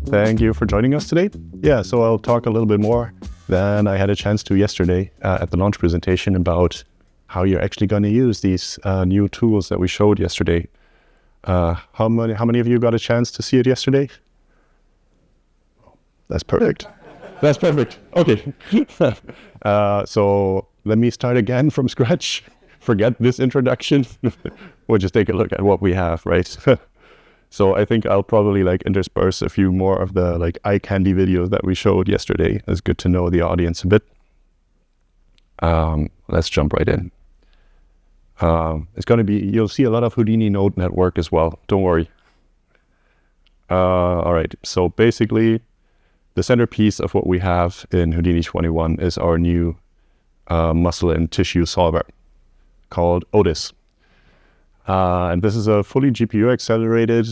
Thank you for joining us today. Yeah, so I'll talk a little bbit more than I had a chance to yesterday at the launch presentation about how you're actually going to use these new tools that we showed yesterday. How many of you got a chance to see it yesterday? That's perfect. That's perfect. Okay. So let me start again from scratch. Forget this introduction. We'll just take a look at what we have, right? So I think I'll probably intersperse a few more of the eye candy videos that we showed yesterday. It's good to know the audience a bit. Let's jump right in. It's going to be, you'll see a lot of Houdini node network as well. Don't worry. All right. So basically, the centerpiece of what we have in Houdini 21 is our new muscle and tissue solver called Otis. And this is a fully GPU accelerated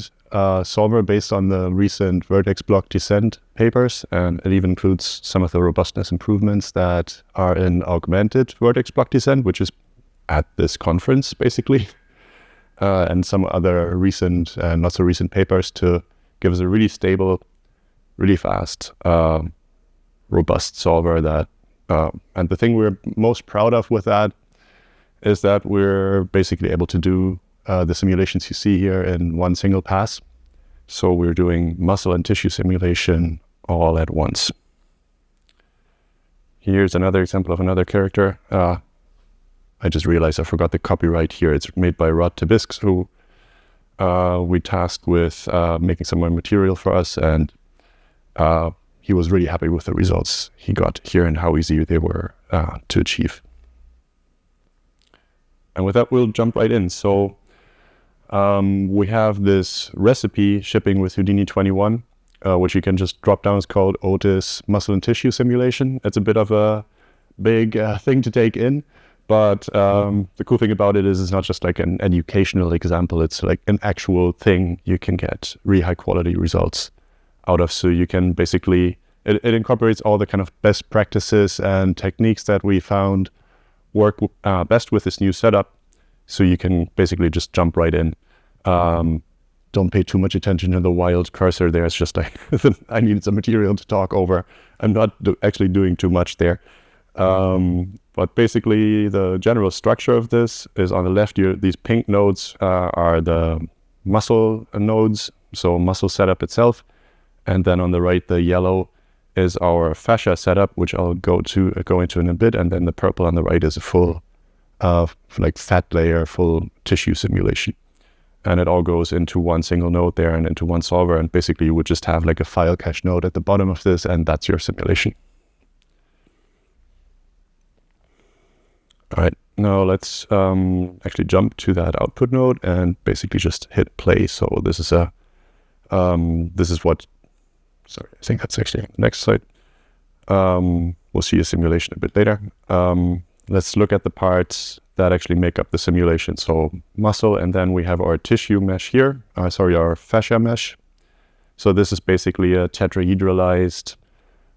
solver based on the recent vertex block descent papers, and it even includes some of the robustness improvements that are in augmented vertex block descent, which is at this conference basically, and some other recent and not so recent papers to give us a really stable, really fast, robust solver that, and the thing we're most proud of with that is that we're basically able to do the simulations you see here in one single pass. So we're doing muscle and tissue simulation all at once. Here's another example of another character. I just realized I forgot the copyright here. It's made by Rod Tabisks, who we tasked with making some more material for us, and he was really happy with the results he got here and how easy they were to achieve. And with that, we'll jump right in. So we have this recipe shipping with Houdini 21, which you can just drop down. It's called Otis Muscle and Tissue Simulation. It's a bit of a big thing to take in, but the cool thing about it is it's not just like an educational example. It's like an actual thing you can get really high quality results out of. So you can basically, it incorporates all the kind of best practices and techniques that we found work best with this new setup. So you can basically just jump right in. Don't pay too much attention to the wild cursor there. It's just like, I needed some material to talk over. I'm not actually doing too much there. But basically the general structure of this is on the left, these pink nodes are the muscle nodes, so muscle setup itself. And then on the right, the yellow is our fascia setup, which I'll go into in a bit. And then the purple on the right is a full fat layer, full tissue simulation. And it all goes into one single node there and into one solver. And basically you would just have like a file cache node at the bottom of this, and that's your simulation. All right, now let's actually jump to that output node and basically just hit play. So this is what, sorry, I think that's actually the next slide. We'll see a simulation a bit later. Let's look at the parts that actually make up the simulation. So muscle, and then we have our tissue mesh here, our fascia mesh. So this is basically a tetrahedralized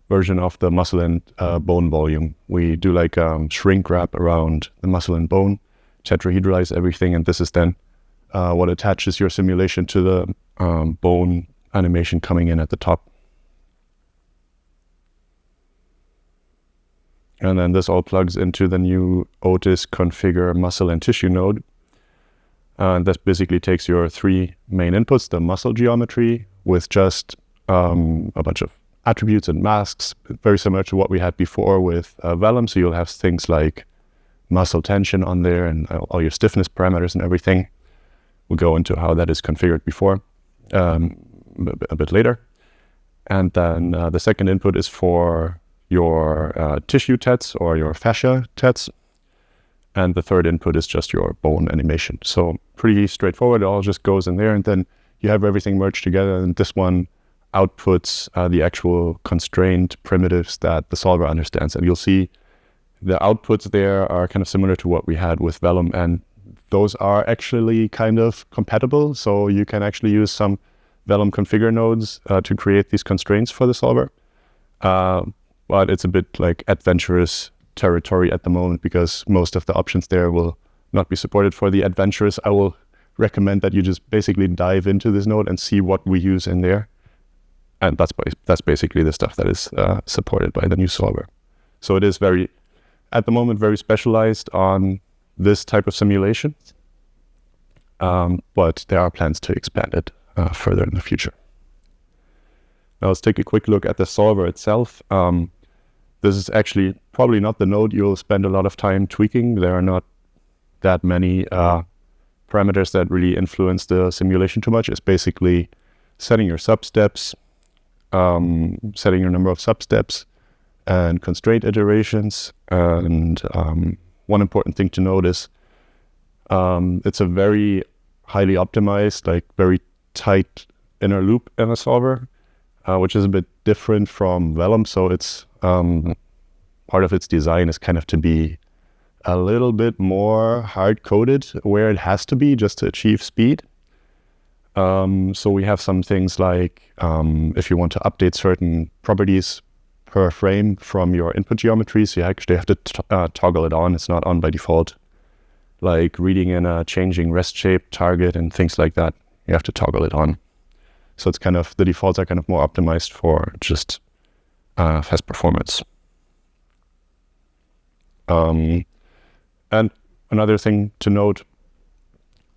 version of the muscle and bone volume. We do like shrink wrap around the muscle and bone, tetrahedralize everything, and this is then what attaches your simulation to the bone animation coming in at the top. And then this all plugs into the new Otis configure muscle and tissue node. And that basically takes your three main inputs, the muscle geometry with just a bunch of attributes and masks, very similar to what we had before with Vellum. So you'll have things like muscle tension on there and all your stiffness parameters and everything. We'll go into how that is configured before a bit later. And then the second input is for your tissue TETs or your fascia TETs. And the third input is just your bone animation. So pretty straightforward. It all just goes in there, and then you have everything merged together. And this one outputs the actual constraint primitives that the solver understands. And you'll see the outputs there are kind of similar to what we had with Vellum, and those are actually kind of compatible. So you can actually use some Vellum configure nodes to create these constraints for the solver. But it's a bit like adventurous territory at the moment, because most of the options there will not be supported. For the adventurous, I will recommend that you just basically dive into this node and see what we use in there. And that's basically the stuff that is supported by the new solver. So it is at the moment, very specialized on this type of simulation. But there are plans to expand it further in the future. Now let's take a quick look at the solver itself. This is actually probably not the node you'll spend a lot of time tweaking. There are not that many parameters that really influence the simulation too much. It's basically setting your substeps, setting your number of substeps, and constraint iterations. And one important thing to note is it's a very highly optimized, like very tight inner loop in a solver, which is a bit different from Vellum. So it's part of its design is kind of to be a little bit more hard-coded where it has to be just to achieve speed. So we have some things like if you want to update certain properties per frame from your input geometries, you actually have to toggle it on. It's not on by default. Like reading in a changing rest shape target and things like that, you have to toggle it on. So it's kind of, the defaults are kind of more optimized for just fast performance. And another thing to note,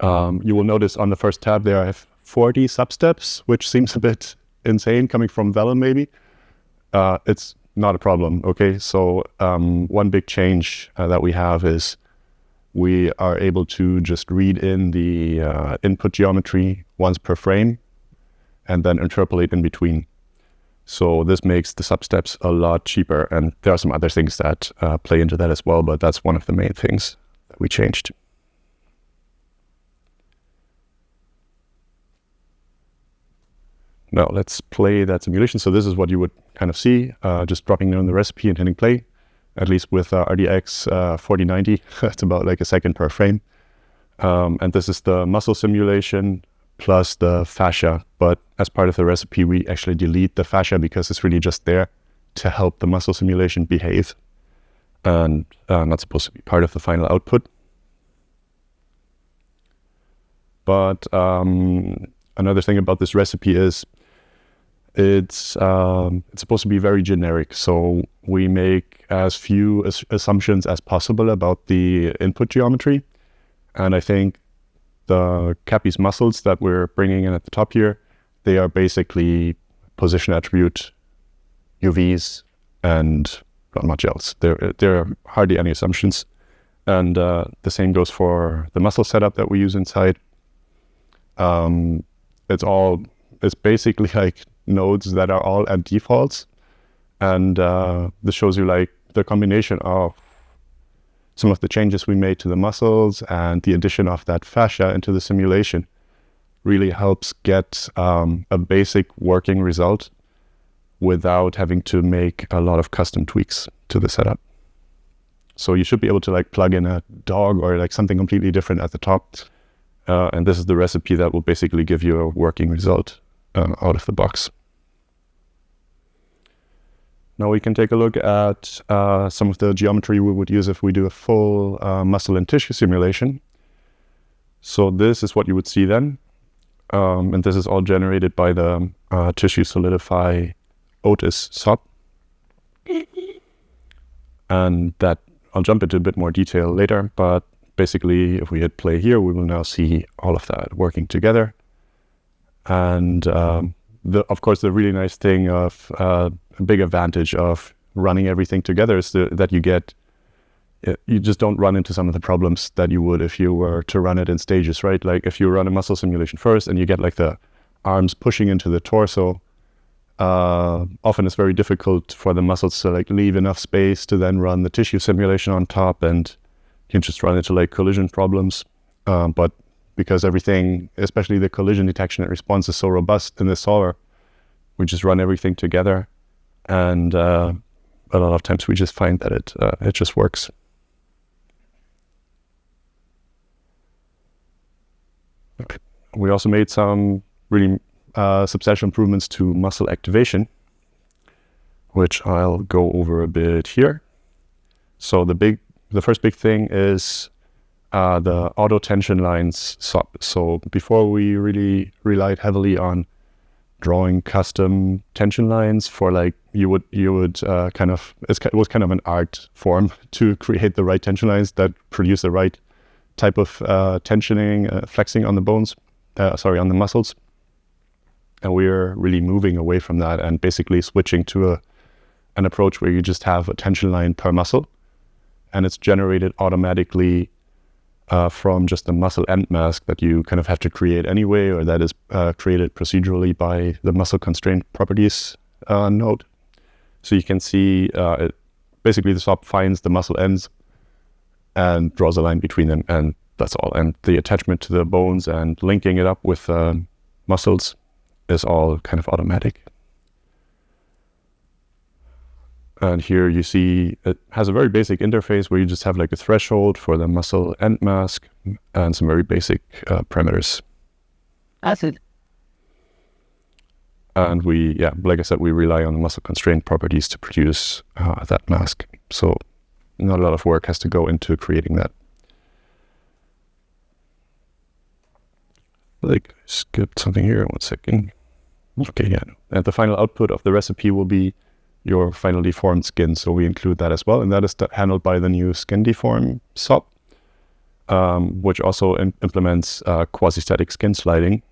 you will notice on the first tab there I have 40 substeps, which seems a bit insane coming from Vellum maybe. It's not a problem, okay? So one big change that we have is we are able to just read in the input geometry once per frame and then interpolate in between. So this makes the substeps a lot cheaper, and there are some other things that play into that as well, but that's one of the main things that we changed. Now let's play that simulation. So this is what you would kind of see, just dropping down the recipe and hitting play. At least with RDX 4090, it's about like a second per frame. And this is the muscle simulation plus the fascia. But as part of the recipe, we actually delete the fascia because it's really just there to help the muscle simulation behave and not supposed to be part of the final output. But another thing about this recipe is it's supposed to be very generic. So we make as few assumptions as possible about the input geometry. And I think the Cappy's muscles that we're bringing in at the top here, they are basically position attribute UVs and not much else. There are hardly any assumptions. And the same goes for the muscle setup that we use inside. It's basically like nodes that are all at defaults. And this shows you like the combination of some of the changes we made to the muscles and the addition of that fascia into the simulation really helps get a basic working result without having to make a lot of custom tweaks to the setup. So you should be able to like plug in a dog or like something completely different at the top. And this is the recipe that will basically give you a working result out of the box. Now we can take a look at some of the geometry we would use if we do a full muscle and tissue simulation. So this is what you would see then. And this is all generated by the Tissue Solidify Otis sub. And that I'll jump into a bit more detail later, but basically if we hit play here, we will now see all of that working together. And of course, the really nice thing of a big advantage of running everything together is that you just don't run into some of the problems that you would if you were to run it in stages, right? Like if you run a muscle simulation first and you get like the arms pushing into the torso, often it's very difficult for the muscles to like leave enough space to then run the tissue simulation on top, and you can just run into like collision problems. But because everything, especially the collision detection and response, is so robust in the solver, we just run everything together, and a lot of times we just find that it just works. Okay. We also made some really substantial improvements to muscle activation, which I'll go over a bit here. So the first big thing is the auto tension lines SOP. So before we really relied heavily on drawing custom tension lines for like you would it was kind of an art form to create the right tension lines that produce the right type of tensioning, flexing on the bones, on the muscles. And we're really moving away from that and basically switching to an approach where you just have a tension line per muscle, and it's generated automatically from just the muscle end mask that you kind of have to create anyway, or that is created procedurally by the muscle constraint properties node. So you can see basically the SOP finds the muscle ends and draws a line between them, and that's all. And the attachment to the bones and linking it up with muscles is all kind of automatic. And here you see it has a very basic interface where you just have like a threshold for the muscle end mask and some very basic parameters. That's it. And like I said, we rely on the muscle constraint properties to produce that mask. So not a lot of work has to go into creating that. Like, skipped something here, 1 second. Okay, yeah. And the final output of the recipe will be your final deformed skin. So we include that as well. And that is handled by the new skin deform SOP, which also implements quasi-static skin sliding.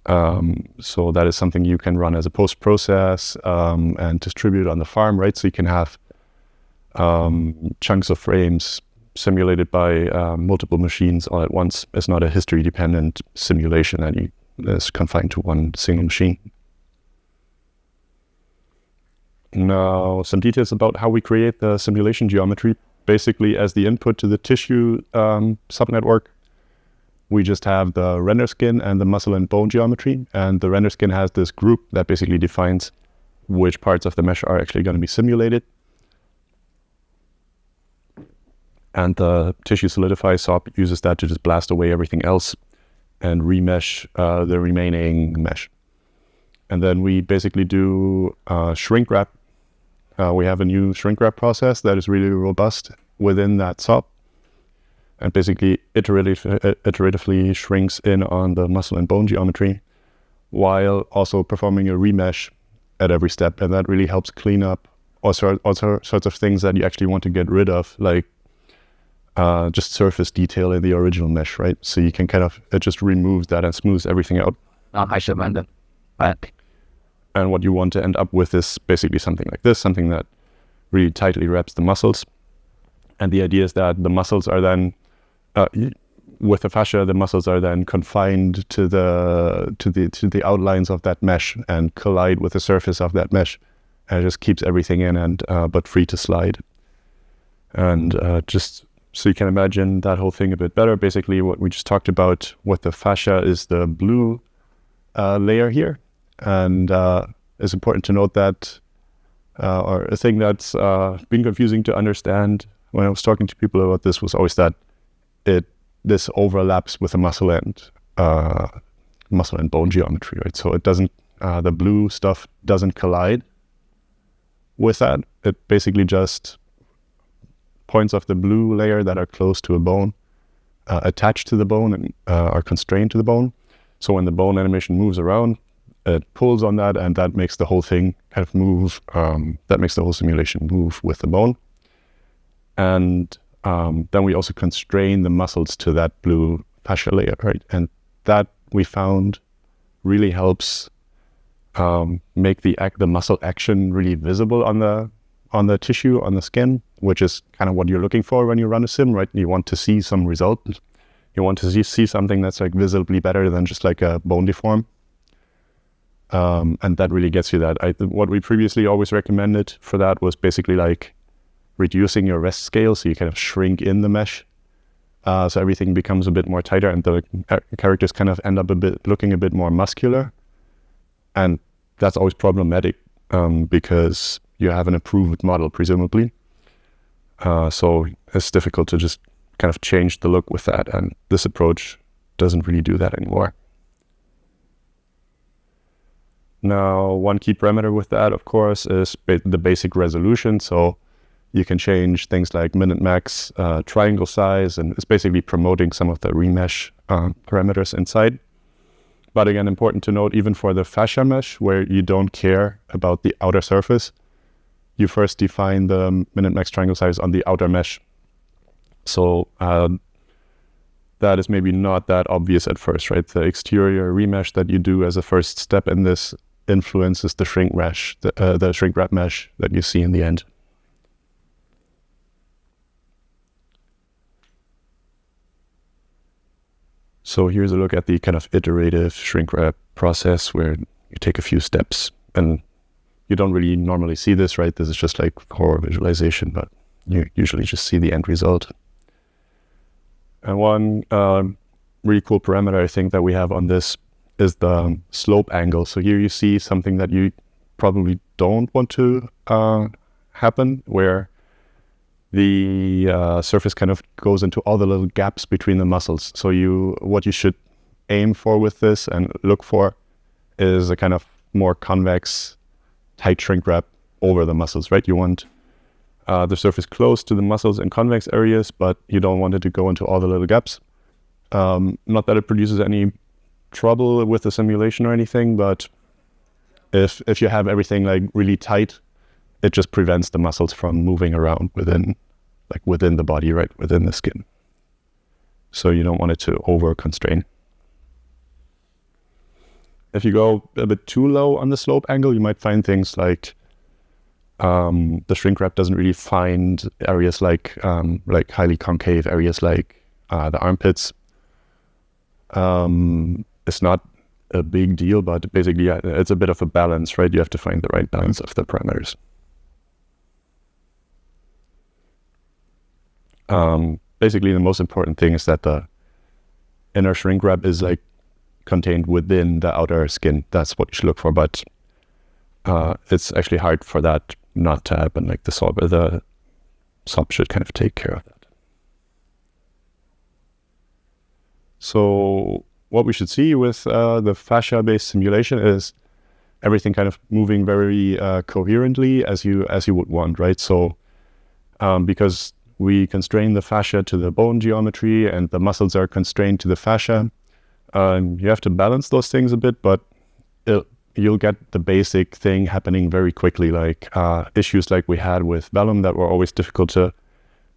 So that is something you can run as a post-process and distribute on the farm, right? So you can have chunks of frames simulated by multiple machines all at once. It's not a history-dependent simulation that is confined to one single machine. Now, some details about how we create the simulation geometry. Basically, as the input to the tissue subnetwork, we just have the render skin and the muscle and bone geometry. And the render skin has this group that basically defines which parts of the mesh are actually going to be simulated. And the tissue solidify SOP uses that to just blast away everything else and remesh the remaining mesh. And then we basically do shrink wrap. We have a new shrink wrap process that is really robust within that SOP, and basically iteratively shrinks in on the muscle and bone geometry while also performing a remesh at every step. And that really helps clean up all sorts of things that you actually want to get rid of, like just surface detail in the original mesh, right? So you can it just removes that and smooths everything out. And what you want to end up with is basically something like this, something that really tightly wraps the muscles. And the idea is that the muscles are then, with the fascia, the muscles are then confined to the outlines of that mesh and collide with the surface of that mesh, and it just keeps everything in and but free to slide. And just so you can imagine that whole thing a bit better, basically what we just talked about with the fascia is the blue layer here. And it's important to note that, or a thing that's been confusing to understand when I was talking to people about this was always that this overlaps with the muscle and bone geometry, right? So it doesn't, the blue stuff doesn't collide with that. It basically just points of the blue layer that are close to a bone, attached to the bone and are constrained to the bone. So when the bone animation moves around, it pulls on that, and that makes the whole thing kind of move. That makes the whole simulation move with the bone. And then we also constrain the muscles to that blue fascia layer, right? And that we found really helps make the muscle action really visible on the tissue, on the skin, which is kind of what you're looking for when you run a sim, right? You want to see some result. You want to see something that's like visibly better than just like a bone deform. And that really gets you that. What we previously always recommended for that was basically like reducing your rest scale, so you kind of shrink in the mesh, so everything becomes a bit more tighter, and the characters kind of end up looking a bit more muscular. And that's always problematic because you have an improved model, presumably. So it's difficult to just kind of change the look with that, and this approach doesn't really do that anymore. Now, one key parameter with that, of course, is the basic resolution. So You can change things like min max, triangle size, and it's basically promoting some of the remesh parameters inside. But again, important to note, even for the fascia mesh, where you don't care about the outer surface, you first define the min max triangle size on the outer mesh. So that is maybe not that obvious at first, right? The exterior remesh that you do as a first step in this influences the shrink mesh, the shrink wrap mesh that you see in the end. So here's a look at the kind of iterative shrink wrap process where you take a few steps, and you don't really normally see this, right? This is just like core visualization, but you usually just see the end result. And one really cool parameter I think that we have on this is the slope angle. So here you see something that you probably don't want to happen, where the surface kind of goes into all the little gaps between the muscles. So what you should aim for with this and look for is a kind of more convex, tight shrink wrap over the muscles, right? You want the surface close to the muscles in convex areas, but you don't want it to go into all the little gaps. Not that it produces any trouble with the simulation or anything, but if you have everything like really tight, it just prevents the muscles from moving around within the body, right, within the skin. So you don't want it to over constrain. If you go a bit too low on the slope angle, you might find things like the shrink wrap doesn't really find areas like highly concave areas like the armpits. It's not a big deal, but basically it's a bit of a balance, right? You have to find the right balance of the parameters. Basically, the most important thing is that the inner shrink wrap is like contained within the outer skin. That's what you should look for, but it's actually hard for that not to happen. Like the SOP should kind of take care of that. So what we should see with the fascia-based simulation is everything kind of moving very coherently as you would want, right? So because we constrain the fascia to the bone geometry and the muscles are constrained to the fascia, you have to balance those things a bit, but you'll get the basic thing happening very quickly, like issues like we had with Vellum that were always difficult to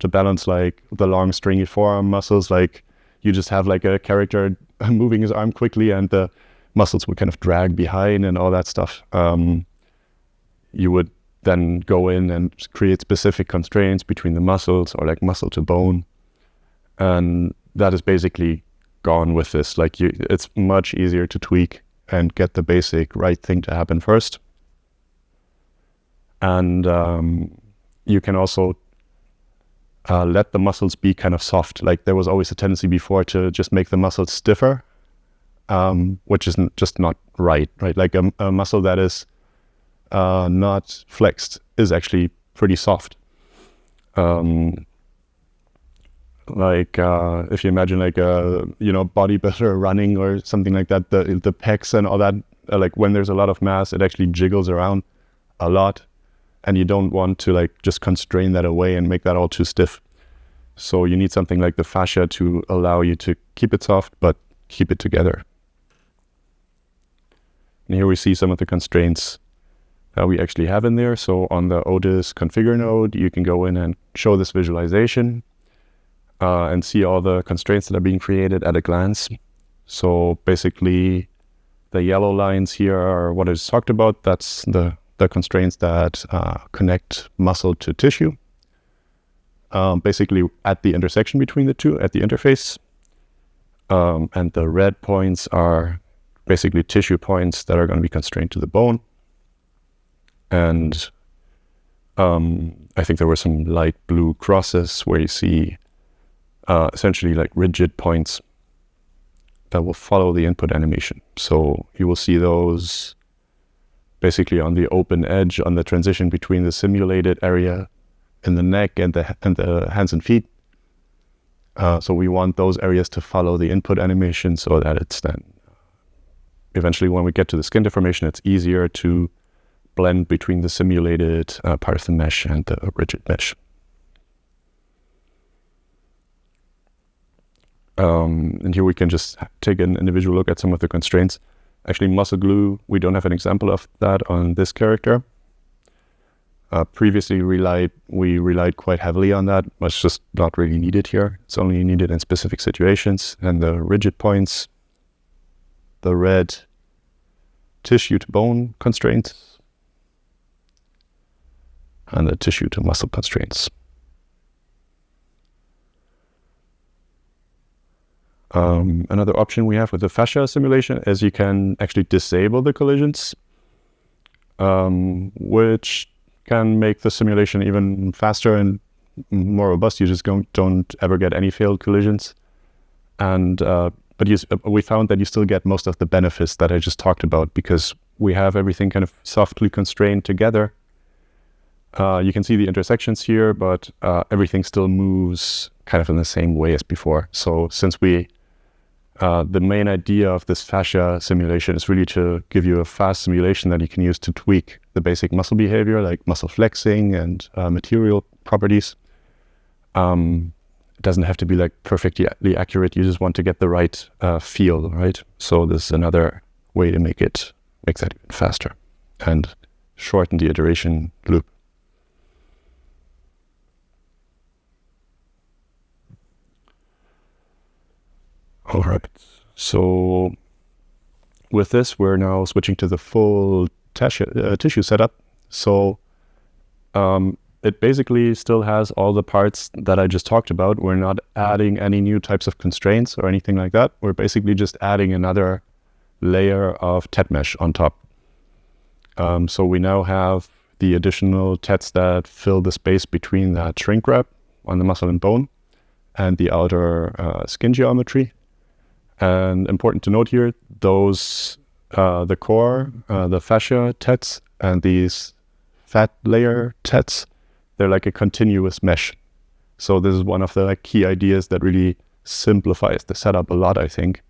balance, like the long stringy forearm muscles. Like you just have like a character moving his arm quickly and the muscles would kind of drag behind and all that stuff. You would then go in and create specific constraints between the muscles or like muscle to bone. And that is basically gone with this. Like it's much easier to tweak and get the basic right thing to happen first. And you can also let the muscles be kind of soft. Like there was always a tendency before to just make the muscles stiffer, which is just not right? Like a muscle that is not flexed is actually pretty soft. If you imagine like a bodybuilder running or something like that, the pecs and all that, like when there's a lot of mass, it actually jiggles around a lot, and you don't want to like just constrain that away and make that all too stiff. So you need something like the fascia to allow you to keep it soft but keep it together. And here we see some of the constraints that we actually have in there. So on the Otis configure node, you can go in and show this visualization and see all the constraints that are being created at a glance. So basically the yellow lines here are what I just talked about. That's the constraints that connect muscle to tissue. Basically at the intersection between the two, at the interface. And the red points are basically tissue points that are going to be constrained to the bone. And I think there were some light blue crosses where you see essentially like rigid points that will follow the input animation. So you will see those basically on the open edge on the transition between the simulated area in the neck and the hands and feet. So we want those areas to follow the input animation so that it's then eventually when we get to the skin deformation, it's easier to blend between the simulated part of the mesh and the rigid mesh. And here we can just take an individual look at some of the constraints. Actually, muscle glue, we don't have an example of that on this character. Previously, we relied quite heavily on that, but it's just not really needed here. It's only needed in specific situations. And the rigid points, the red tissue to bone constraints, and the tissue to muscle constraints. Another option we have with the fascia simulation is you can actually disable the collisions, which can make the simulation even faster and more robust. You just don't ever get any failed collisions. And but we found that you still get most of the benefits that I just talked about, because we have everything kind of softly constrained together. You can see the intersections here, but everything still moves kind of in the same way as before. So since the main idea of this fascia simulation is really to give you a fast simulation that you can use to tweak the basic muscle behavior, like muscle flexing and material properties. It doesn't have to be like perfectly accurate. You just want to get the right feel, right? So this is another way to make that even faster and shorten the iteration loop. All right, so with this, we're now switching to the full tissue setup. So it basically still has all the parts that I just talked about. We're not adding any new types of constraints or anything like that. We're basically just adding another layer of TET mesh on top. So we now have the additional TETs that fill the space between that shrink wrap on the muscle and bone and the outer skin geometry. And important to note here, those, the core, the fascia TETs and these fat layer TETs, they're like a continuous mesh. So this is one of the key ideas that really simplifies the setup a lot, I think.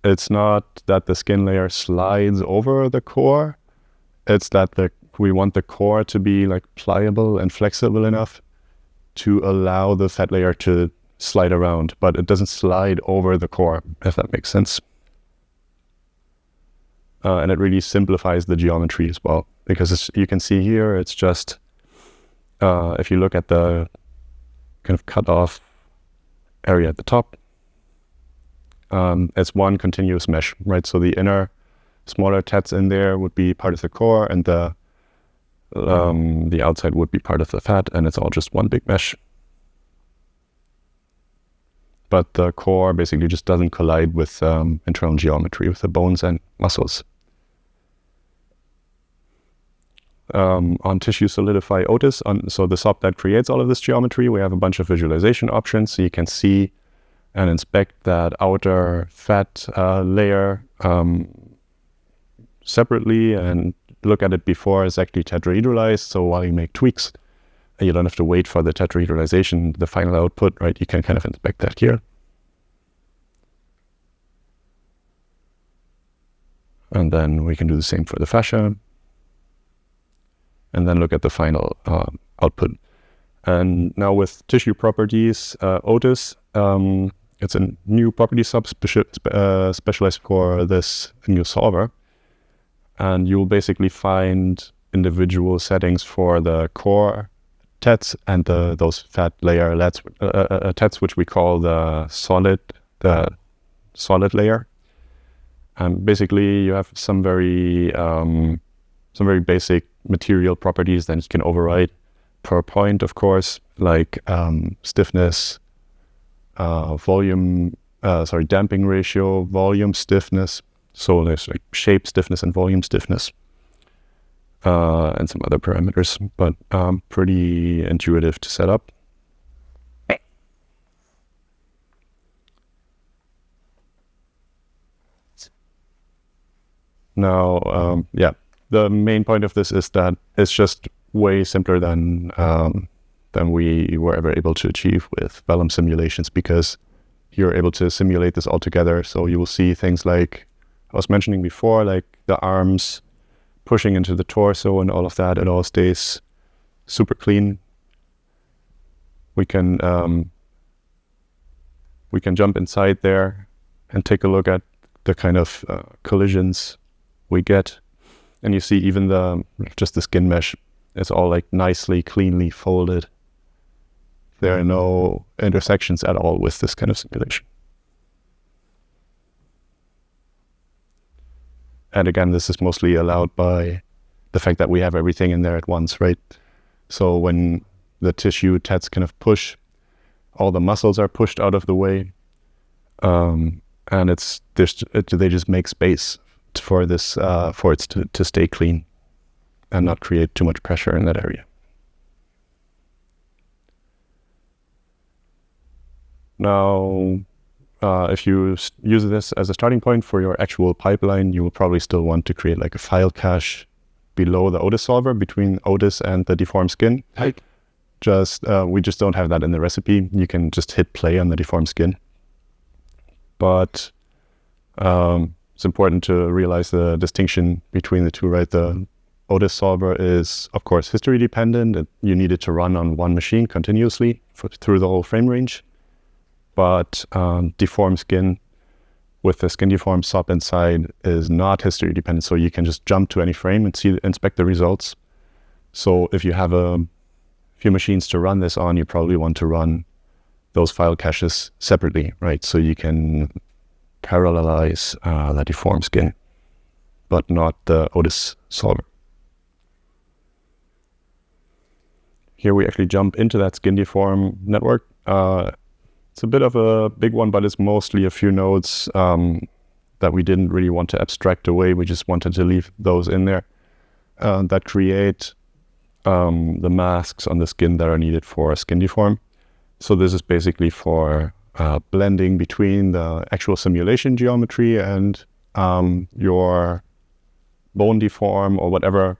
It's not that the skin layer slides over the core. It's that we want the core to be like pliable and flexible enough to allow the fat layer to slide around, but it doesn't slide over the core, if that makes sense. And it really simplifies the geometry as well, because you can see here, it's just, if you look at the kind of cut off area at the top, it's one continuous mesh, right? So the inner smaller TETs in there would be part of the core, and the outside would be part of the fat, and it's all just one big mesh. But the core basically just doesn't collide with internal geometry, with the bones and muscles. On Tissue Solidify Otis, so the SOP that creates all of this geometry, we have a bunch of visualization options. So you can see and inspect that outer fat layer separately and look at it before it's actually tetrahedralized. So while you make tweaks, you don't have to wait for the tetrahedralization, the final output, right? You can kind of inspect that here. And then we can do the same for the fascia. And then look at the final output. And now with tissue properties, Otis, it's a new property sub specialized for this new solver. And you'll basically find individual settings for the core TETs and those fat layer TETs, which we call the solid layer. Basically, you have some very basic material properties that you can override per point, of course, like stiffness, damping ratio, volume stiffness. So there's like shape stiffness and volume stiffness, and some other parameters, but pretty intuitive to set up. Now, the main point of this is that it's just way simpler than we were ever able to achieve with Vellum simulations, because you're able to simulate this all together. So you will see things like I was mentioning before, like the arms pushing into the torso and all of that, it all stays super clean. We can jump inside there and take a look at the kind of collisions we get. And you see even just the skin mesh is all like nicely, cleanly folded. There are no intersections at all with this kind of simulation. And again, this is mostly allowed by the fact that we have everything in there at once, right? So when the tissue TEDs kind of push, all the muscles are pushed out of the way, and they just make space for this for it to stay clean and not create too much pressure in that area. Now, if you use this as a starting point for your actual pipeline, you will probably still want to create like a file cache below the Otis solver between Otis and the deformed skin. We just don't have that in the recipe. You can just hit play on the deformed skin. But it's important to realize the distinction between the two, right? The Otis solver is, of course, history dependent. You need it to run on one machine continuously through the whole frame range. But deformed skin with the skin deformed sub inside is not history dependent. So you can just jump to any frame and inspect the results. So if you have a few machines to run this on, you probably want to run those file caches separately, right? So you can parallelize the deformed skin, but not the Otis solver. Here we actually jump into that skin deform network. It's a bit of a big one, but it's mostly a few nodes that we didn't really want to abstract away. We just wanted to leave those in there that create the masks on the skin that are needed for a skin deform. So this is basically for blending between the actual simulation geometry and your bone deform or whatever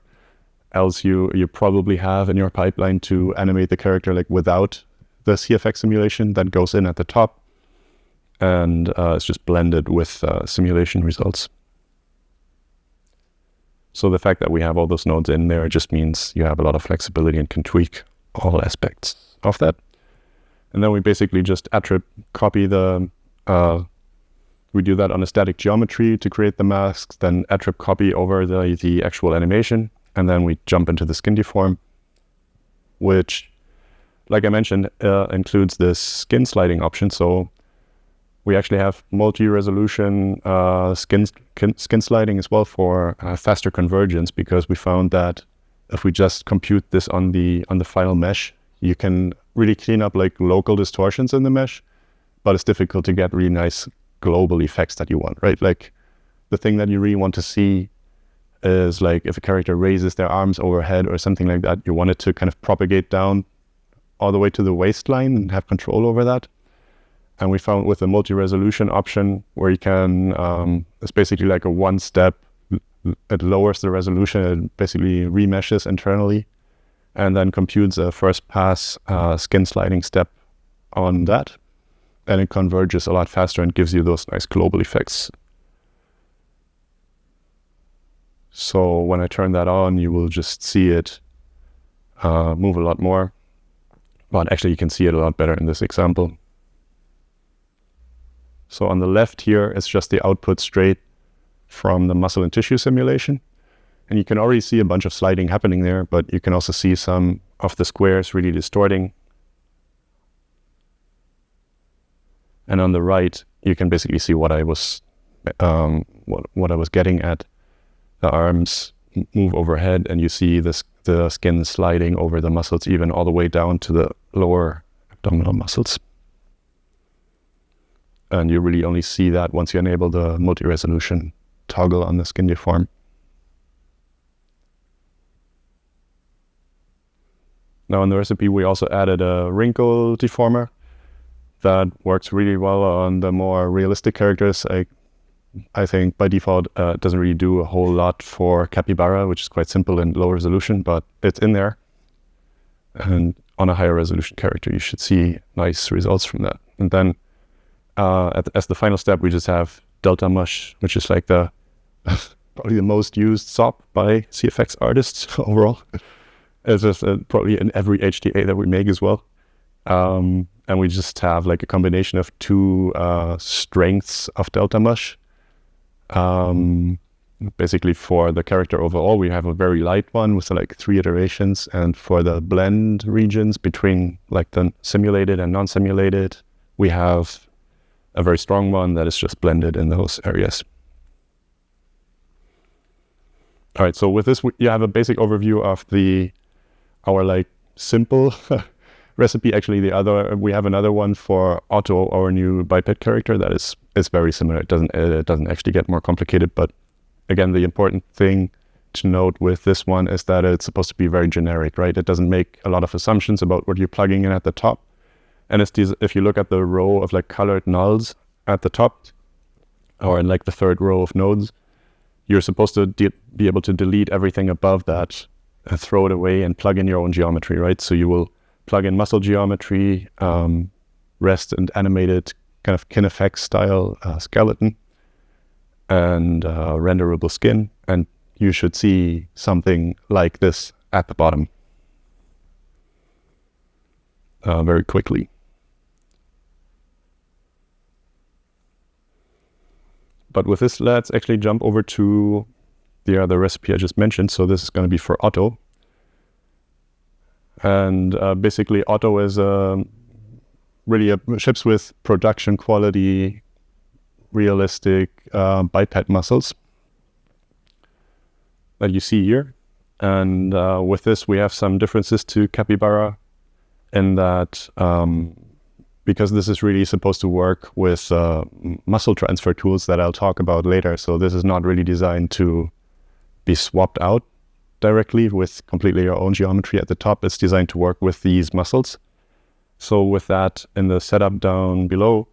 else you probably have in your pipeline to animate the character like without the CFX simulation that goes in at the top, and it's just blended with simulation results. So the fact that we have all those nodes in there just means you have a lot of flexibility and can tweak all aspects of that. And then we basically just attrib copy we do that on a static geometry to create the masks, then attrib copy over the actual animation, and then we jump into the skin deform, which, like I mentioned, includes this skin sliding option. So we actually have multi-resolution skin sliding as well for faster convergence, because we found that if we just compute this on the final mesh, you can really clean up like local distortions in the mesh, but it's difficult to get really nice global effects that you want, right? Like the thing that you really want to see is like if a character raises their arms overhead or something like that, you want it to kind of propagate down all the way to the waistline and have control over that. And we found with the multi-resolution option where you can, it's basically like a one step, it lowers the resolution, it basically remeshes internally and then computes a first pass skin sliding step on that. And it converges a lot faster and gives you those nice global effects. So when I turn that on, you will just see it move a lot more. But actually you can see it a lot better in this example. So on the left here, it's just the output straight from the muscle and tissue simulation. And you can already see a bunch of sliding happening there, but you can also see some of the squares really distorting. And on the right, you can basically see what I was getting at. The arms move overhead, and you see the skin sliding over the muscles, even all the way down to the lower abdominal muscles. And you really only see that once you enable the multi-resolution toggle on the skin deform. Now in the recipe, we also added a wrinkle deformer that works really well on the more realistic characters. I think by default, it doesn't really do a whole lot for Capybara, which is quite simple and low resolution, but it's in there. And on a higher resolution character, you should see nice results from that. And then as the final step, we just have delta mush, which is like the probably the most used SOP by CFX artists overall. It's just probably in every HDA that we make as well. And we just have like a combination of two strengths of delta mush. Basically for the character overall, we have a very light one with like 3 iterations. And for the blend regions between like the simulated and non-simulated, we have a very strong one that is just blended in those areas. All right, so with this, you have a basic overview of our like simple recipe. Actually, we have another one for Otto, our new biped character, that is very similar. It doesn't actually get more complicated, but again, the important thing to note with this one is that it's supposed to be very generic, right? It doesn't make a lot of assumptions about what you're plugging in at the top. And if you look at the row of like colored nulls at the top, or in like the third row of nodes, you're supposed to be able to delete everything above that, throw it away and plug in your own geometry, right? So you will plug in muscle geometry, rest and animated kind of KineFX style skeleton, and renderable skin, and you should see something like this at the bottom very quickly. But with this, let's actually jump over to the other recipe I just mentioned. So this is going to be for Otto. And basically Otto is really ships with production quality, realistic biped muscles that you see here. And with this, we have some differences to Capybara in that because this is really supposed to work with muscle transfer tools that I'll talk about later. So this is not really designed to be swapped out directly with completely your own geometry at the top. It's designed to work with these muscles. So with that in the setup down below,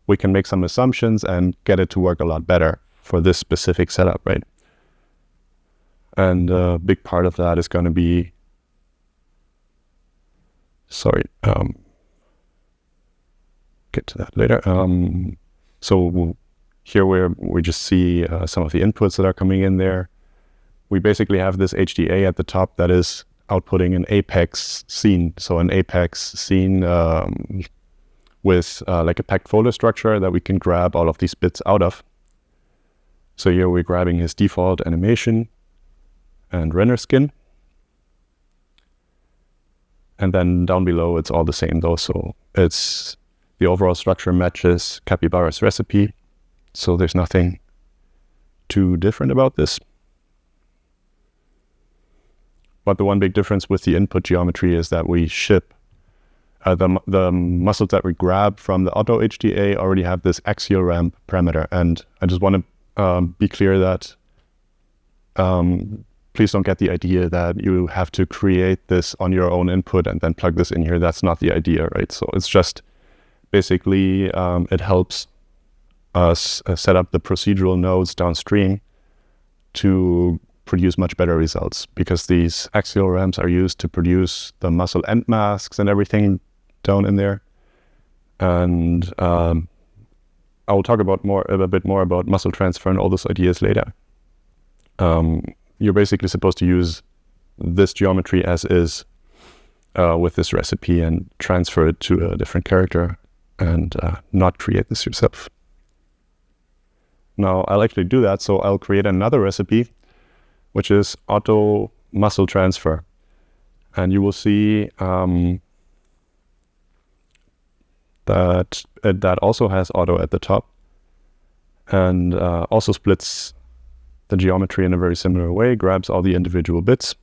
we can make some assumptions and get it to work a lot better for this specific setup, right? And a big part of that is going to be, get to that later. So here we just see some of the inputs that are coming in there. We basically have this HDA at the top that is outputting an apex scene. So an apex scene with like a packed folder structure that we can grab all of these bits out of. So here we're grabbing his default animation and render skin. And then down below, it's all the same though. So it's the overall structure matches Capybara's recipe. So there's nothing too different about this. But the one big difference with the input geometry is that we ship the muscles that we grab from the Otto HDA already have this axial ramp parameter. And I just want to be clear that please don't get the idea that you have to create this on your own input and then plug this in here. That's not the idea, right? So it's just basically it helps us set up the procedural nodes downstream to produce much better results, because these axial ramps are used to produce the muscle end masks and everything down in there. And I will talk about a bit more about muscle transfer and all those ideas later. You're basically supposed to use this geometry as is with this recipe and transfer it to a different character and not create this yourself. Now I'll actually do that, so I'll create another recipe, which is Otto muscle transfer. And you will see that that also has Otto at the top and also splits the geometry in a very similar way, grabs all the individual bits.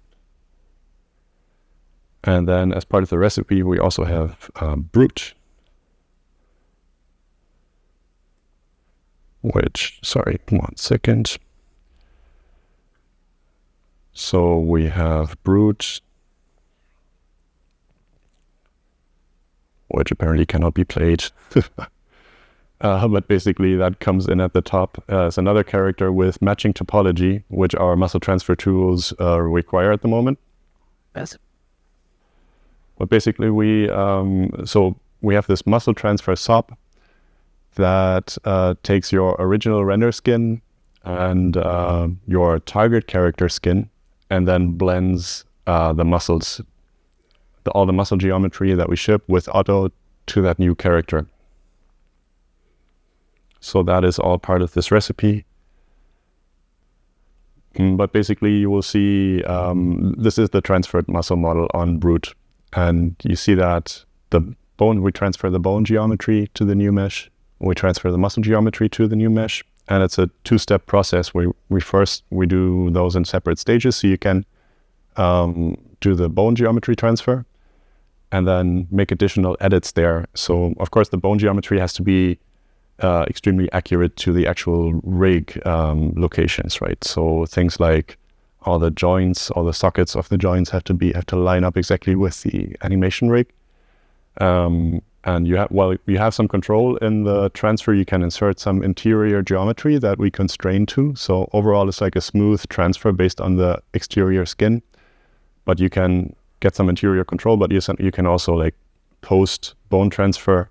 And then as part of the recipe, we also have brute, which, sorry, 1 second. So we have brute, which apparently cannot be played. But basically that comes in at the top as another character with matching topology, which our muscle transfer tools require at the moment. Yes. But basically we have this muscle transfer SOP that takes your original render skin and your target character skin, and then blends the muscles, all the muscle geometry that we ship with auto to that new character. So that is all part of this recipe. But basically you will see, this is the transferred muscle model on Brute. And you see that we transfer the bone geometry to the new mesh. We transfer the muscle geometry to the new mesh. And it's a two-step process where we do those in separate stages. So you can do the bone geometry transfer and then make additional edits there. So of course the bone geometry has to be extremely accurate to the actual rig locations, right? So things like all the joints, all the sockets of the joints have to line up exactly with the animation rig. And you have some control in the transfer. You can insert some interior geometry that we constrain to. So overall, it's like a smooth transfer based on the exterior skin. But you can get some interior control. But you can also, like, post bone transfer,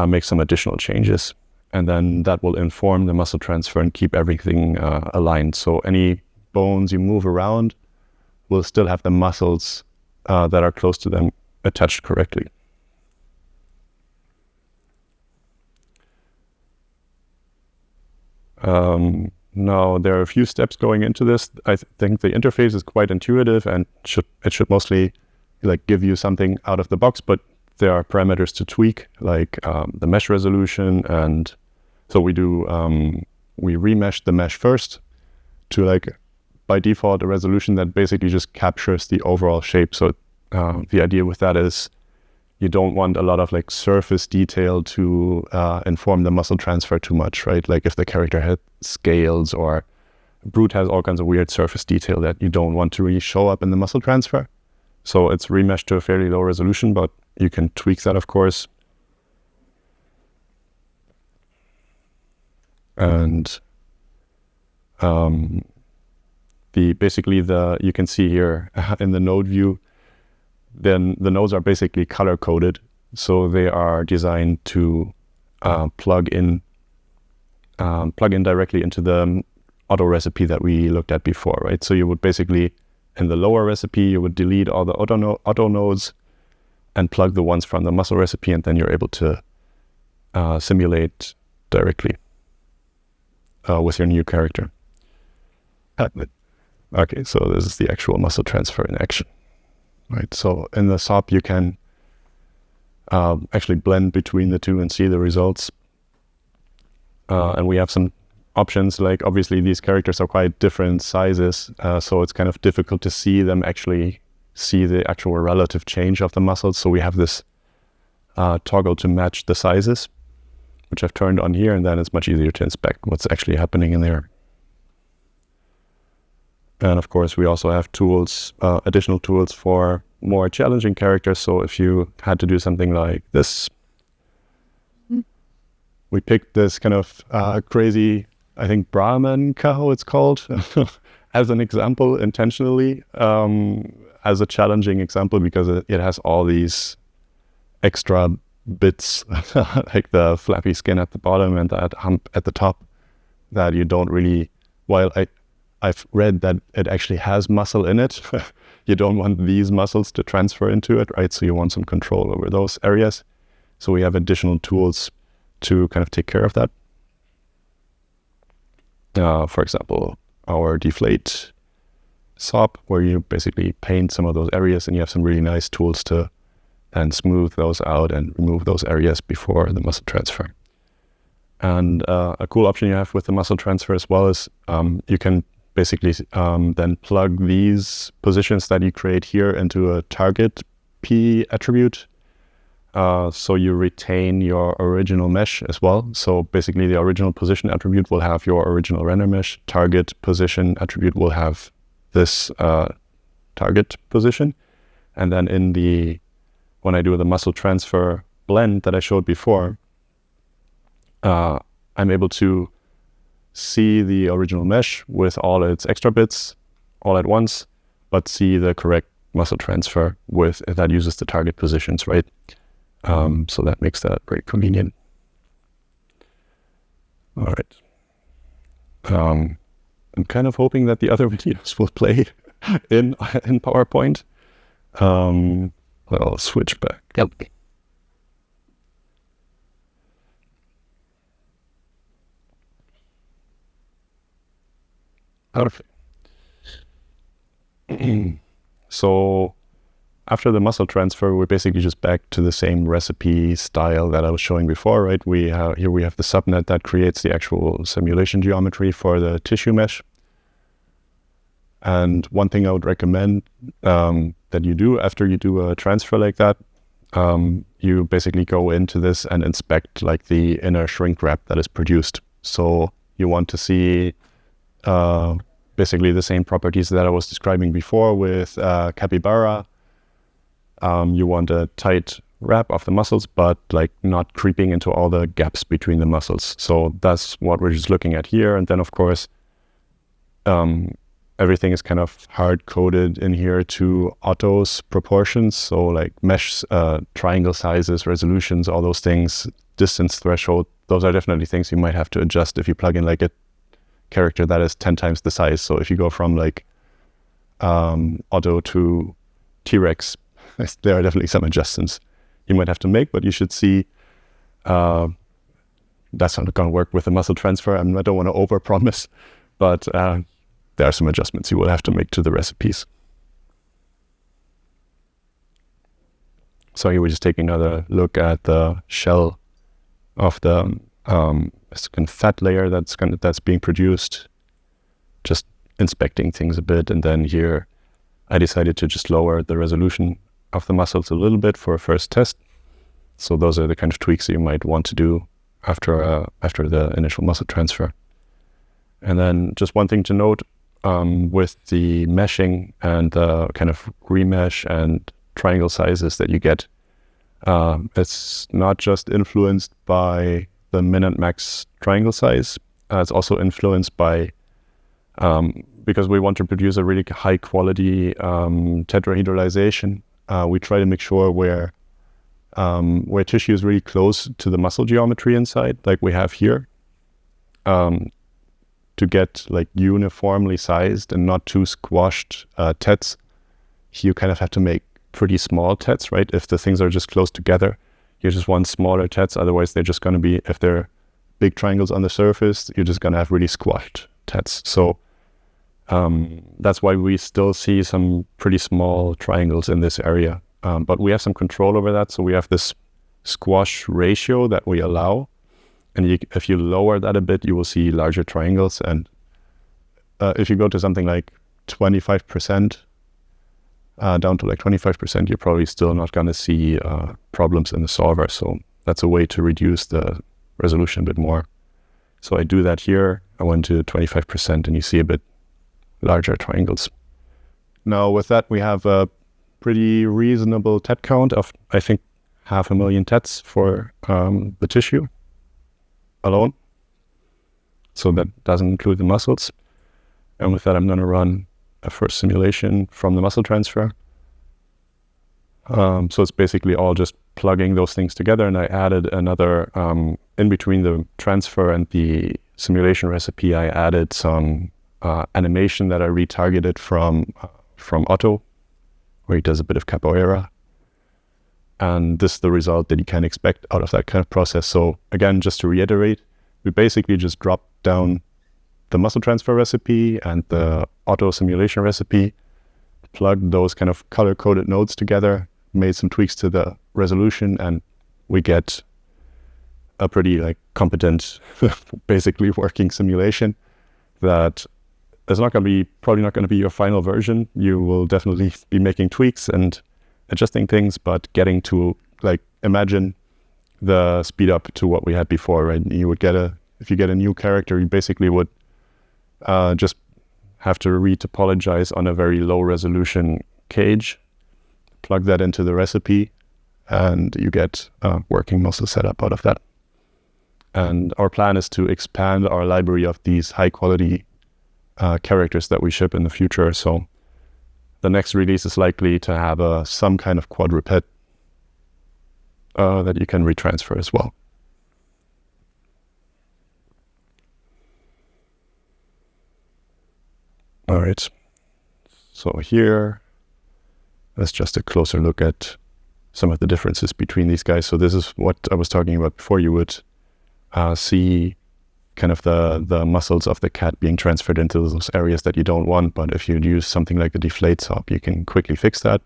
make some additional changes, and then that will inform the muscle transfer and keep everything aligned. So any bones you move around will still have the muscles that are close to them attached correctly. Now there are a few steps going into this. I think the interface is quite intuitive and it should mostly, like, give you something out of the box, but there are parameters to tweak, like the mesh resolution. And so we remesh the mesh first to, like, by default, a resolution that basically just captures the overall shape. So the idea with that is you don't want a lot of, like, surface detail to inform the muscle transfer too much, right? Like if the character had scales, or Brute has all kinds of weird surface detail that you don't want to really show up in the muscle transfer. So it's remeshed to a fairly low resolution, but you can tweak that, of course. And you can see here in the node view, then the nodes are basically color coded. So they are designed to plug in directly into the auto recipe that we looked at before, right? So you would basically, in the lower recipe, you would delete all the auto nodes and plug the ones from the muscle recipe, and then you're able to simulate directly with your new character. Okay, so this is the actual muscle transfer in action, right? So in the SOP, you can actually blend between the two and see the results. And we have some options, like obviously these characters are quite different sizes, so it's kind of difficult to see the actual relative change of the muscles. So we have this toggle to match the sizes, which I've turned on here, and then it's much easier to inspect what's actually happening in there. And of course, we also have tools, additional tools for more challenging characters. So if you had to do something like this, we picked this kind of crazy, I think Brahman cow it's called, as an example intentionally, as a challenging example, because it has all these extra bits, like the flappy skin at the bottom and that hump at the top, that you don't really, while I've read that it actually has muscle in it, you don't want these muscles to transfer into it, right? So you want some control over those areas. So we have additional tools to kind of take care of that. For example, our deflate SOP, where you basically paint some of those areas, and you have some really nice tools to then smooth those out and remove those areas before the muscle transfer. And a cool option you have with the muscle transfer as well is you can basically then plug these positions that you create here into a target P attribute. So you retain your original mesh as well. So basically the original position attribute will have your original render mesh. Target position attribute will have this target position. And then when I do the muscle transfer blend that I showed before, I'm able to see the original mesh with all its extra bits all at once, but see the correct muscle transfer that uses the target positions, right? So that makes that very convenient. All right. I'm kind of hoping that the other videos will play in PowerPoint. I'll switch back. Yep. Perfect. So after the muscle transfer, we're basically just back to the same recipe style that I was showing before, right? Here we have the subnet that creates the actual simulation geometry for the tissue mesh. And one thing I would recommend that you do after you do a transfer like that, you basically go into this and inspect like the inner shrink wrap that is produced. So you want to see basically the same properties that I was describing before with capybara. You want a tight wrap of the muscles, but like not creeping into all the gaps between the muscles. So that's what we're just looking at here. And then of course, everything is kind of hard-coded in here to Otto's proportions. So like mesh, triangle sizes, resolutions, all those things, distance threshold, those are definitely things you might have to adjust if you plug in like a character that is 10 times the size. So if you go from like Otto to T-Rex, there are definitely some adjustments you might have to make, but you should see that's not going to work with the muscle transfer. I don't want to overpromise, but there are some adjustments you will have to make to the recipes. So here we're just taking another look at the shell of the fat layer that's being produced, just inspecting things a bit. And then here I decided to just lower the resolution of the muscles a little bit for a first test. So those are the kind of tweaks that you might want to do after the initial muscle transfer. And then just one thing to note, with the meshing and the kind of remesh and triangle sizes that you get, it's not just influenced by the min and max triangle size. It's also influenced by, because we want to produce a really high quality tetrahedralization, we try to make sure where tissue is really close to the muscle geometry inside, like we have here, to get like uniformly sized and not too squashed tets. You kind of have to make pretty small tets, right? If the things are just close together, you just want smaller tets. Otherwise, they're just going to be, if they're big triangles on the surface, you're just going to have really squashed tets. So that's why we still see some pretty small triangles in this area. But we have some control over that. So we have this squash ratio that we allow. And if you lower that a bit, you will see larger triangles. And if you go to something like 25%, down to like 25%, you're probably still not going to see problems in the solver. So that's a way to reduce the resolution a bit more. So I do that here. I went to 25% and you see a bit larger triangles. Now with that, we have a pretty reasonable tet count of, I think, 500,000 tets for the tissue alone. So that doesn't include the muscles. And with that, I'm going to run a first simulation from the muscle transfer. So it's basically all just plugging those things together. And I added another, in between the transfer and the simulation recipe, I added some animation that I retargeted from Otto, where he does a bit of capoeira. And this is the result that you can expect out of that kind of process. So again, just to reiterate, we basically just dropped down the muscle transfer recipe and the Otto simulation recipe, plugged those kind of color-coded nodes together, made some tweaks to the resolution, and we get a pretty like competent, basically working simulation that is probably not going to be your final version. You will definitely be making tweaks and adjusting things, but getting to like, imagine the speed up to what we had before, right? You would if you get a new character, you basically would just have to retopologize on a very low resolution cage, plug that into the recipe, and you get a working muscle setup out of that. And our plan is to expand our library of these high quality characters that we ship in the future. So the next release is likely to have some kind of quadruped that you can retransfer as well. All right. So here, that's just a closer look at some of the differences between these guys. So this is what I was talking about before. You would see kind of the muscles of the cat being transferred into those areas that you don't want. But if you use something like the deflate sop, you can quickly fix that.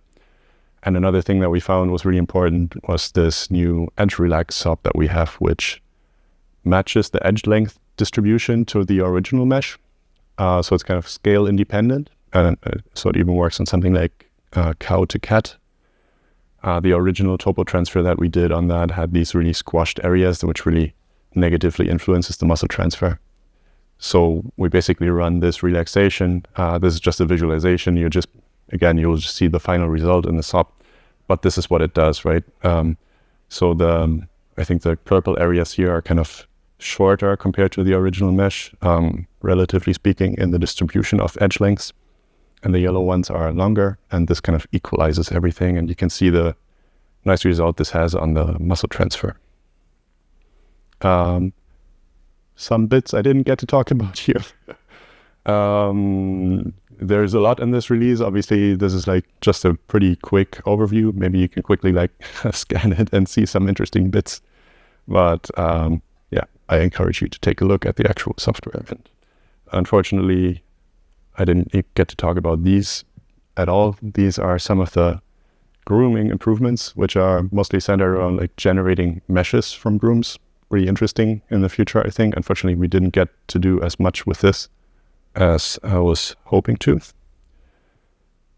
And another thing that we found was really important was this new edge relax sop that we have, which matches the edge length distribution to the original mesh. So it's kind of scale independent. And so it even works on something like cow to cat. The original topo transfer that we did on that had these really squashed areas, which really negatively influences the muscle transfer. So we basically run this relaxation. This is just a visualization. You'll just see the final result in the SOP, but this is what it does, right? So I think the purple areas here are kind of shorter compared to the original mesh, relatively speaking, in the distribution of edge lengths. And the yellow ones are longer, and this kind of equalizes everything. And you can see the nice result this has on the muscle transfer. Some bits I didn't get to talk about here. There's a lot in this release. Obviously, this is like just a pretty quick overview. Maybe you can quickly like scan it and see some interesting bits. But yeah, I encourage you to take a look at the actual software. And unfortunately, I didn't get to talk about these at all. These are some of the grooming improvements, which are mostly centered around like generating meshes from grooms. Really interesting in the future, I think. Unfortunately, we didn't get to do as much with this as I was hoping to.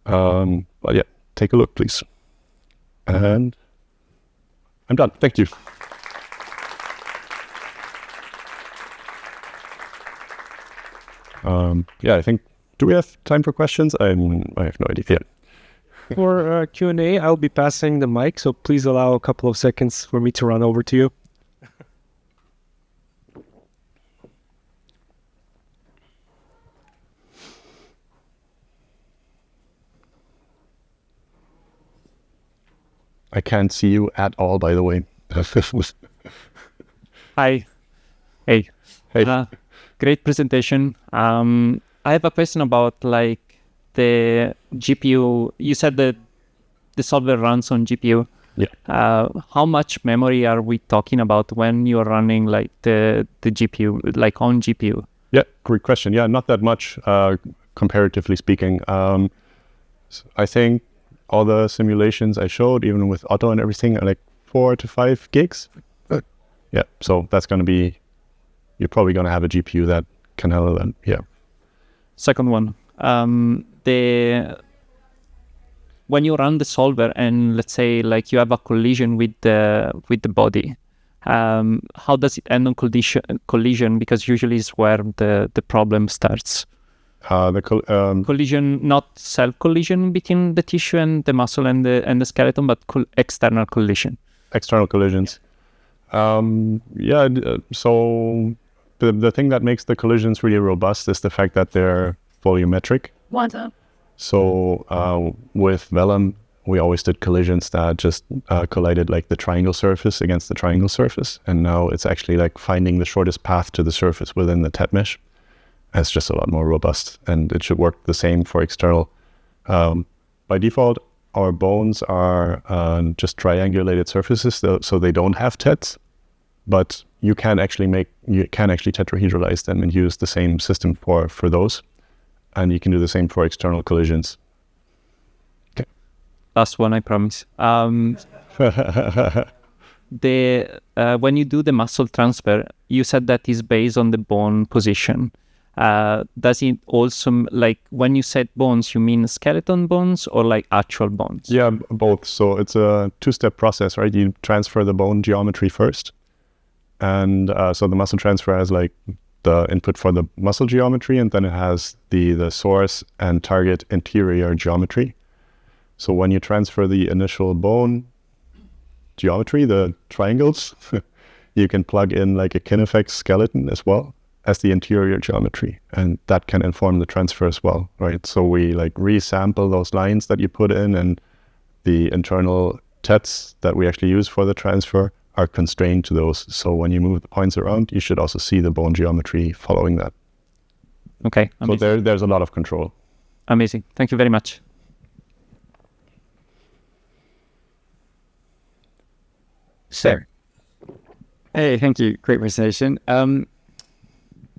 But yeah, take a look, please. And I'm done. Thank you. Yeah, I think, do we have time for questions? I have no idea. For Q&A, I'll be passing the mic, so please allow a couple of seconds for me to run over to you. I can't see you at all, by the way. Hi. Hey. Hey. Great presentation. I have a question about like the GPU. You said that the solver runs on GPU. Yeah. How much memory are we talking about when you're running like the GPU, like on GPU? Yeah, great question. Yeah, not that much, comparatively speaking. I think all the simulations I showed, even with Otto and everything, are like 4 to 5 gigs. Yeah, so that's going to be, you're probably going to have a GPU that can handle that. Yeah. Second one, when you run the solver and let's say like you have a collision with the body, how does it end on collision? Because usually is where the problem starts. Collision, not self-collision between the tissue and the muscle and the skeleton, but external collision. External collisions. Yeah, so the thing that makes the collisions really robust is the fact that they're volumetric. So with Vellum, we always did collisions that just collided like the triangle surface against the triangle surface. And now it's actually like finding the shortest path to the surface within the TED mesh. It's just a lot more robust, and it should work the same for external. By default, our bones are just triangulated surfaces, so they don't have TEDs, but you can actually tetrahedralize them and use the same system for those, and you can do the same for external collisions. Okay. Last one, I promise. When you do the muscle transfer, you said that is based on the bone position. Does it also, like when you said bones, you mean skeleton bones or like actual bones? Yeah, both. So it's a two-step process, right? You transfer the bone geometry first. And so the muscle transfer has like the input for the muscle geometry, and then it has the source and target interior geometry. So when you transfer the initial bone geometry, the triangles, you can plug in like a CFX skeleton as well as the interior geometry, and that can inform the transfer as well, right? So we like resample those lines that you put in, and the internal TEDs that we actually use for the transfer are constrained to those. So when you move the points around, you should also see the bone geometry following that. Okay. So there's a lot of control. Amazing. Thank you very much. Sure. Hey, thank you. Great presentation.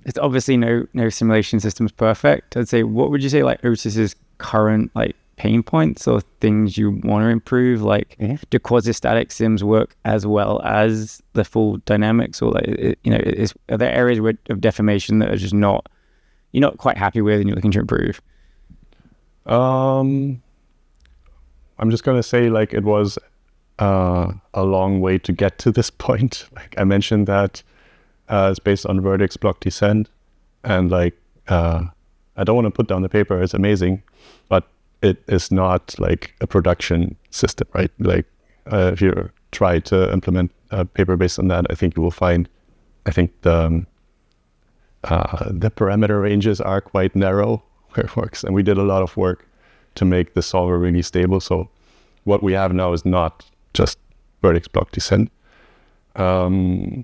It's obviously no simulation system is perfect. I'd say, what would you say like Otis's current like pain points or things you want to improve? Like, do quasi-static sims work as well as the full dynamics, or like, are there areas of deformation that are just you're not quite happy with and you're looking to improve? I'm just gonna say like it was a long way to get to this point. Like I mentioned that it's based on vertex block descent, and like I don't want to put down the paper. It's amazing, but it is not like a production system, right? Like if you try to implement a paper based on that, I think you will find, I think the parameter ranges are quite narrow where it works, and we did a lot of work to make the solver really stable. So what we have now is not just vertex block descent. I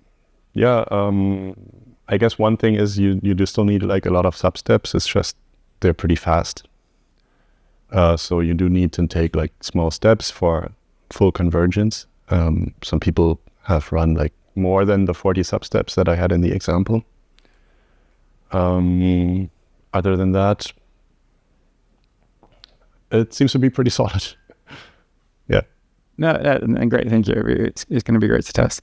guess one thing is you do still need like a lot of substeps. It's just they're pretty fast. So you do need to take like small steps for full convergence. Some people have run like more than the 40 substeps that I had in the example. Other than that, it seems to be pretty solid. Yeah. No, and great. Thank you. It's going to be great to test.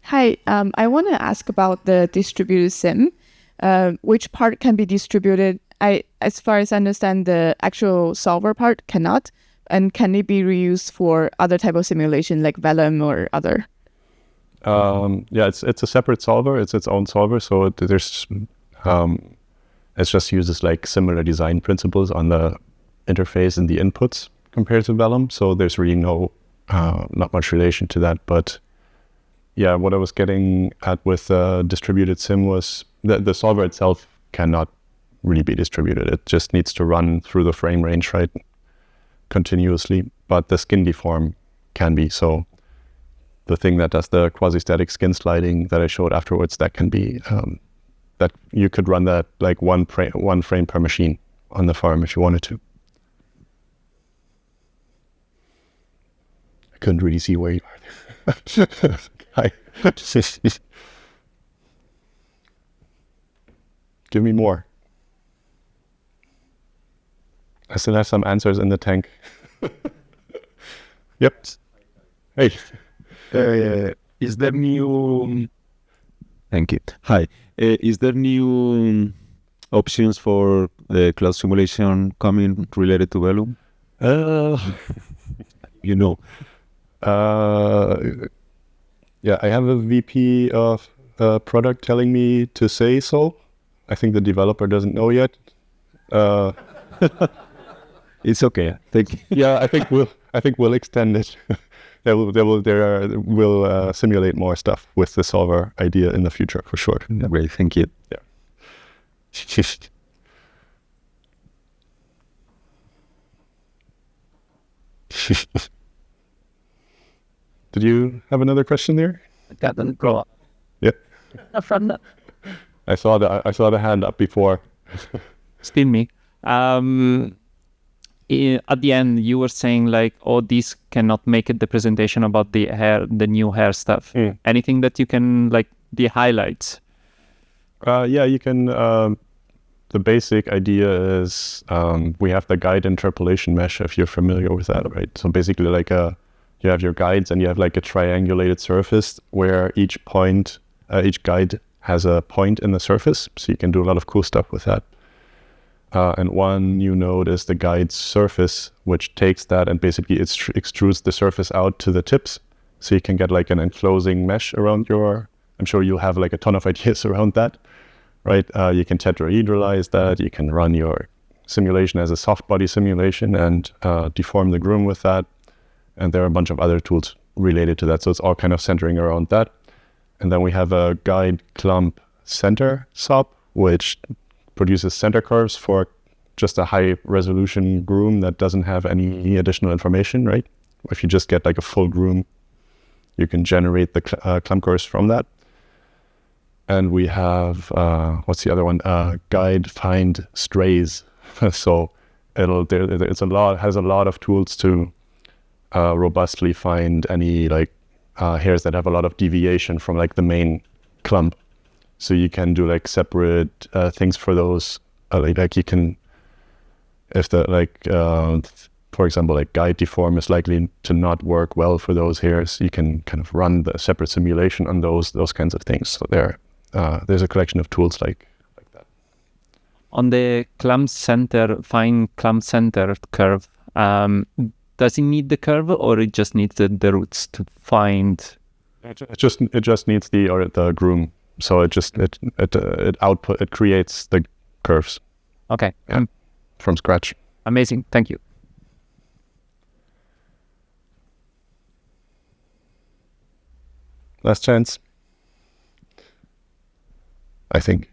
Hi, I want to ask about the distributed sim. Which part can be distributed? As far as I understand, the actual solver part cannot. And can it be reused for other type of simulation like Vellum or other? It's a separate solver. It's its own solver. So it just uses like similar design principles on the interface and the inputs compared to Vellum. So there's really not much relation to that. But yeah, what I was getting at with distributed sim was that the solver itself cannot really be distributed. It just needs to run through the frame range, right, continuously. But the skin deform can be. So the thing that does the quasi-static skin sliding that I showed afterwards, that can be, that you could run that like one frame per machine on the farm if you wanted to. I couldn't really see where you are. Hi. Give me more. I still have some answers in the tank. Yep. Hey. Is there new... Thank you. Hi. Is there new options for the cloud simulation coming related to Vellum? Yeah, I have a VP of product telling me to say so. I think the developer doesn't know yet. It's okay. Thank you. Yeah, I think we'll extend it. We'll simulate more stuff with the solver idea in the future for sure. Great, thank you. Yeah. Did you have another question there? That doesn't grow up. Yeah. From the... I saw the hand up before. Still me. At the end, you were saying like, oh, this cannot make it the presentation about the new hair stuff. Anything that you can, like, the highlights? Yeah, you can. The basic idea is we have the guide interpolation mesh, if you're familiar with that, right? So basically like you have your guides and you have like a triangulated surface where each guide has a point in the surface. So you can do a lot of cool stuff with that. And one new node is the guide surface, which takes that and basically extrudes the surface out to the tips. So you can get like an enclosing mesh around I'm sure you'll have like a ton of ideas around that, right? You can tetrahedralize that. You can run your simulation as a soft body simulation and deform the groom with that. And there are a bunch of other tools related to that. So it's all kind of centering around that. And then we have a guide clump center sub, which produces center curves for just a high resolution groom that doesn't have any additional information, right? If you just get like a full groom, you can generate the clump curves from that. And we have, what's the other one? Guide, find, strays. So has a lot of tools to robustly find any like hairs that have a lot of deviation from like the main clump. So you can do like separate things for those. Like you can, if the like, for example, like guide deform is likely to not work well for those hairs, you can kind of run the separate simulation on those kinds of things. So there's a collection of tools like that. On the clump center, fine clump center curve, does it need the curve, or it just needs the roots to find? It just needs the groom. So it creates the curves. Okay. Yeah, from scratch. Amazing. Thank you. Last chance, I think.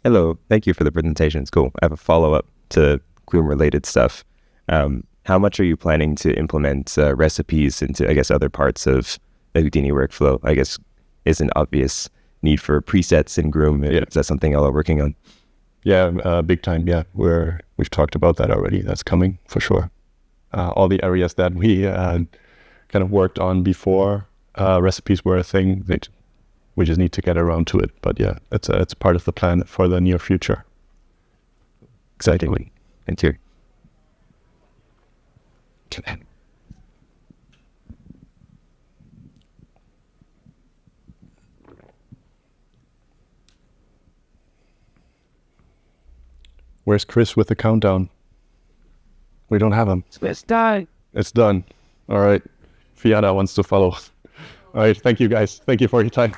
Hello, thank you for the presentation. It's cool. I have a follow-up to groom-related stuff. How much are you planning to implement recipes into, I guess, other parts of the Houdini workflow? I guess is an obvious need for presets in groom. Yeah. Is that something y'all are working on? Yeah, big time. Yeah, we've talked about that already. That's coming for sure. All the areas that we kind of worked on before recipes were a thing. We just need to get around to it. But yeah, it's part of the plan for the near future. Exciting. Thank you. Where's Chris with the countdown? We don't have him. It's done. It's done. All right. Fiona wants to follow. All right. Thank you, guys. Thank you for your time.